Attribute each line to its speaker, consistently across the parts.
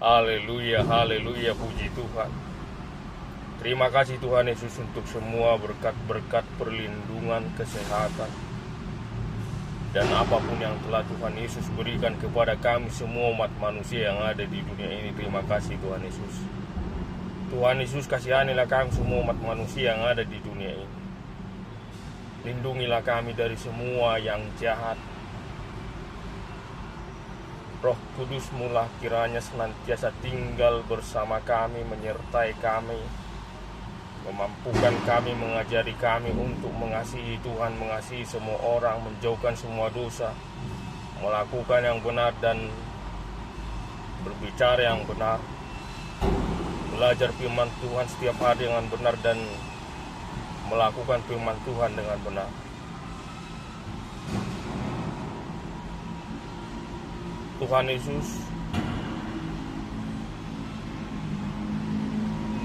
Speaker 1: Haleluya, haleluya, puji Tuhan. Terima kasih Tuhan Yesus untuk semua berkat-berkat perlindungan, kesehatan, dan apapun yang telah Tuhan Yesus berikan kepada kami semua umat manusia yang ada di dunia ini. Terima kasih Tuhan Yesus. Tuhan Yesus, kasihanilah kami semua umat manusia yang ada di dunia ini. Lindungilah kami dari semua yang jahat. Roh Kudus-Mu lah kiranya senantiasa tinggal bersama kami, menyertai kami, memampukan kami, mengajari kami untuk mengasihi Tuhan, mengasihi semua orang, menjauhkan semua dosa, melakukan yang benar dan berbicara yang benar, belajar firman Tuhan setiap hari dengan benar dan melakukan firman Tuhan dengan benar. Tuhan Yesus,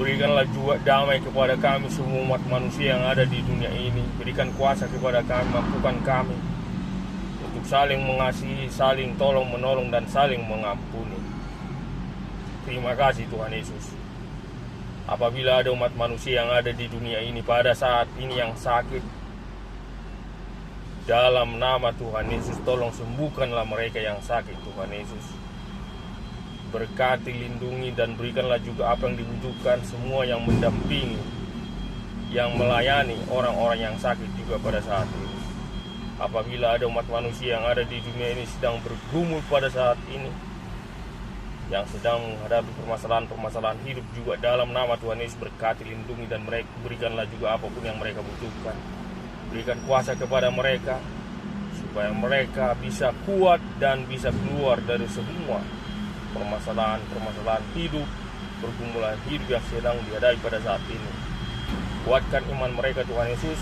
Speaker 1: berikanlah juga damai kepada kami semua umat manusia yang ada di dunia ini. Berikan kuasa kepada kami, mampukan kami untuk saling mengasihi, saling tolong menolong, dan saling mengampuni. Terima kasih Tuhan Yesus. Apabila ada umat manusia yang ada di dunia ini pada saat ini yang sakit, dalam nama Tuhan Yesus, tolong sembuhkanlah mereka yang sakit Tuhan Yesus. Berkati, lindungi, dan berikanlah juga apa yang dibutuhkan semua yang mendampingi, yang melayani orang-orang yang sakit juga pada saat ini. Apabila ada umat manusia yang ada di dunia ini sedang bergumul pada saat ini, yang sedang menghadapi permasalahan-permasalahan hidup juga, dalam nama Tuhan Yesus berkati, lindungi, dan mereka berikanlah juga apapun yang mereka butuhkan. Berikan kuasa kepada mereka supaya mereka bisa kuat dan bisa keluar dari semua permasalahan-permasalahan hidup, pergumulan hidup yang sedang dihadapi pada saat ini. Kuatkan iman mereka Tuhan Yesus.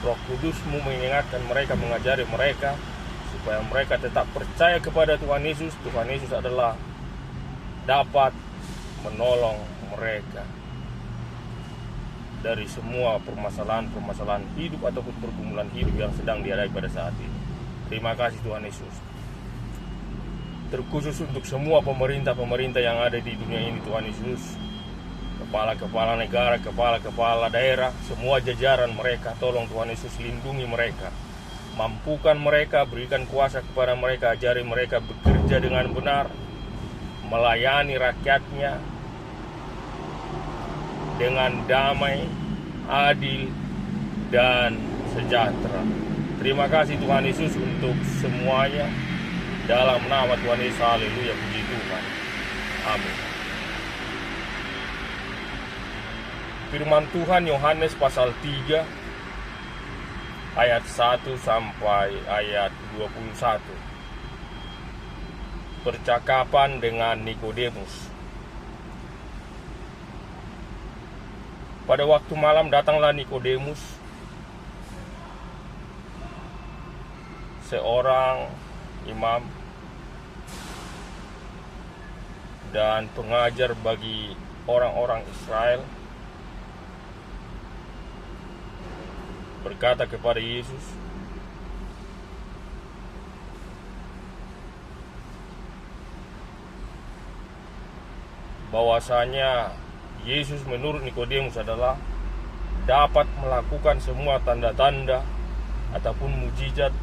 Speaker 1: Roh Kudus-Mu mengingatkan mereka, mengajari mereka supaya mereka tetap percaya kepada Tuhan Yesus. Tuhan Yesus adalah dapat menolong mereka dari semua permasalahan-permasalahan hidup ataupun pergumulan hidup yang sedang dihadapi pada saat ini. Terima kasih Tuhan Yesus. Terkhusus untuk semua pemerintah-pemerintah yang ada di dunia ini Tuhan Yesus, kepala-kepala negara, kepala-kepala daerah, semua jajaran mereka, tolong Tuhan Yesus lindungi mereka, mampukan mereka, berikan kuasa kepada mereka, ajari mereka bekerja dengan benar, melayani rakyatnya dengan damai, adil, dan sejahtera. Terima kasih Tuhan Yesus untuk semuanya. Dalam nama Tuhan Yesus, haleluya, puji Tuhan. Amin. Firman Tuhan Yohanes pasal 3 ayat 1 sampai ayat 21. Percakapan dengan Nikodemus. Pada waktu malam datanglah Nikodemus, seorang imam dan pengajar bagi orang-orang Israel, berkata kepada Yesus, bahwasanya Yesus menurut Nikodemus adalah dapat melakukan semua tanda-tanda ataupun mujizat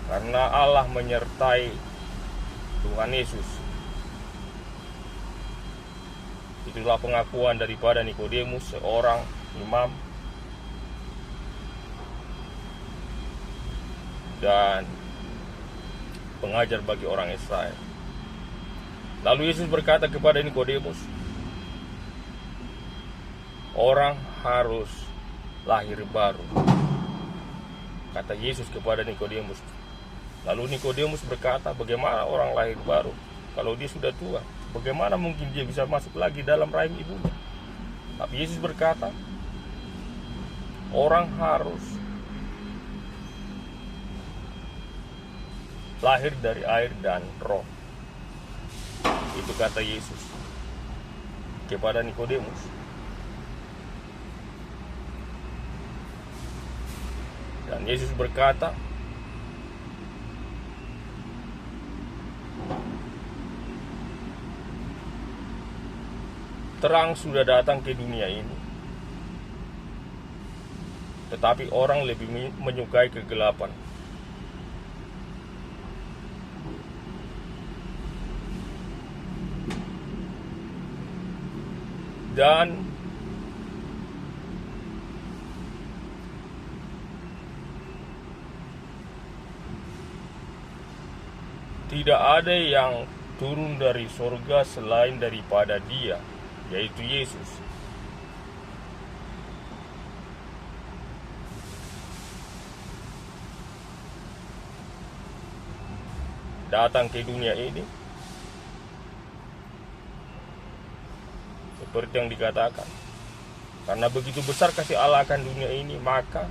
Speaker 1: karena Allah menyertai Tuhan Yesus. Itulah pengakuan daripada Nikodemus, seorang imam dan pengajar bagi orang Israel. Lalu Yesus berkata kepada Nikodemus, orang harus lahir baru, kata Yesus kepada Nikodemus. Lalu Nikodemus berkata, bagaimana orang lahir baru? Kalau dia sudah tua, bagaimana mungkin dia bisa masuk lagi dalam rahim ibunya? Tapi Yesus berkata, orang harus lahir dari air dan roh. Itu kata Yesus kepada Nikodemus. Dan Yesus berkata, terang sudah datang ke dunia ini, tetapi orang lebih menyukai kegelapan. Dan tidak ada yang turun dari surga selain daripada Dia, yaitu Yesus. Datang ke dunia ini seperti yang dikatakan, karena begitu besar kasih Allah akan dunia ini, maka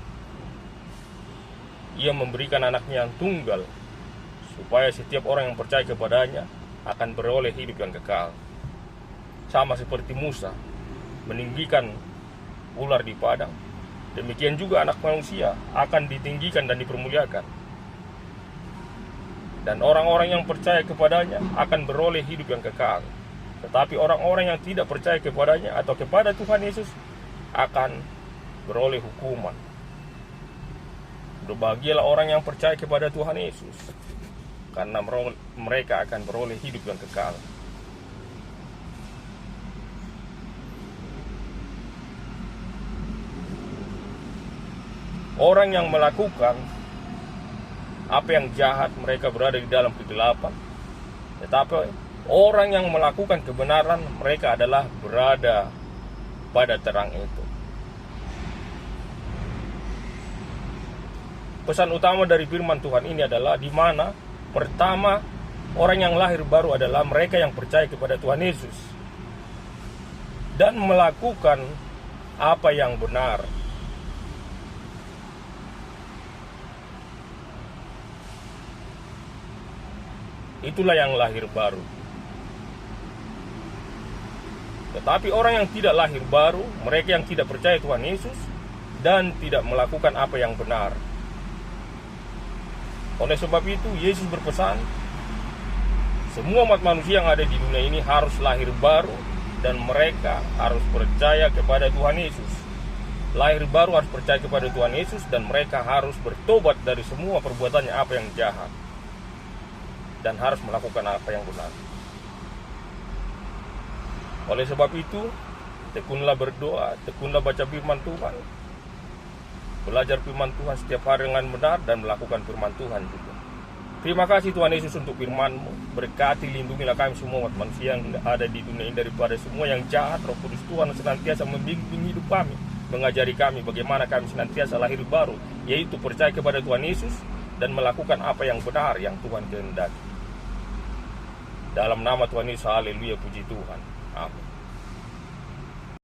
Speaker 1: Ia memberikan anaknya yang tunggal, supaya setiap orang yang percaya kepadanya akan beroleh hidup yang kekal. Sama seperti Musa meninggikan ular di padang, demikian juga anak manusia akan ditinggikan dan dipermuliakan. Dan orang-orang yang percaya kepadanya akan beroleh hidup yang kekal. Tetapi orang-orang yang tidak percaya kepadanya atau kepada Tuhan Yesus akan beroleh hukuman. Berbahagialah orang yang percaya kepada Tuhan Yesus, karena mereka akan beroleh hidup yang kekal. Orang yang melakukan apa yang jahat, mereka berada di dalam kegelapan. Tetapi orang yang melakukan kebenaran, mereka adalah berada pada terang itu. Pesan utama dari firman Tuhan ini adalah di mana pertama, orang yang lahir baru adalah mereka yang percaya kepada Tuhan Yesus dan melakukan apa yang benar. Itulah yang lahir baru. Tetapi orang yang tidak lahir baru, mereka yang tidak percaya Tuhan Yesus dan tidak melakukan apa yang benar. Oleh sebab itu, Yesus berpesan, semua umat manusia yang ada di dunia ini harus lahir baru dan mereka harus percaya kepada Tuhan Yesus. Lahir baru harus percaya kepada Tuhan Yesus dan mereka harus bertobat dari semua perbuatannya apa yang jahat dan harus melakukan apa yang benar. Oleh sebab itu, tekunlah berdoa, tekunlah baca firman Tuhan, belajar firman Tuhan setiap hari dengan benar dan melakukan firman Tuhan juga. Terima kasih Tuhan Yesus untuk firman-Mu. Berkati, lindungilah kami semua umat manusia yang ada di dunia ini daripada semua yang jahat. Roh Kudus Tuhan senantiasa membimbing hidup kami, mengajari kami bagaimana kami senantiasa lahir baru, yaitu percaya kepada Tuhan Yesus dan melakukan apa yang benar yang Tuhan kehendaki. Dalam nama Tuhan Yesus, haleluya, puji Tuhan. Amin.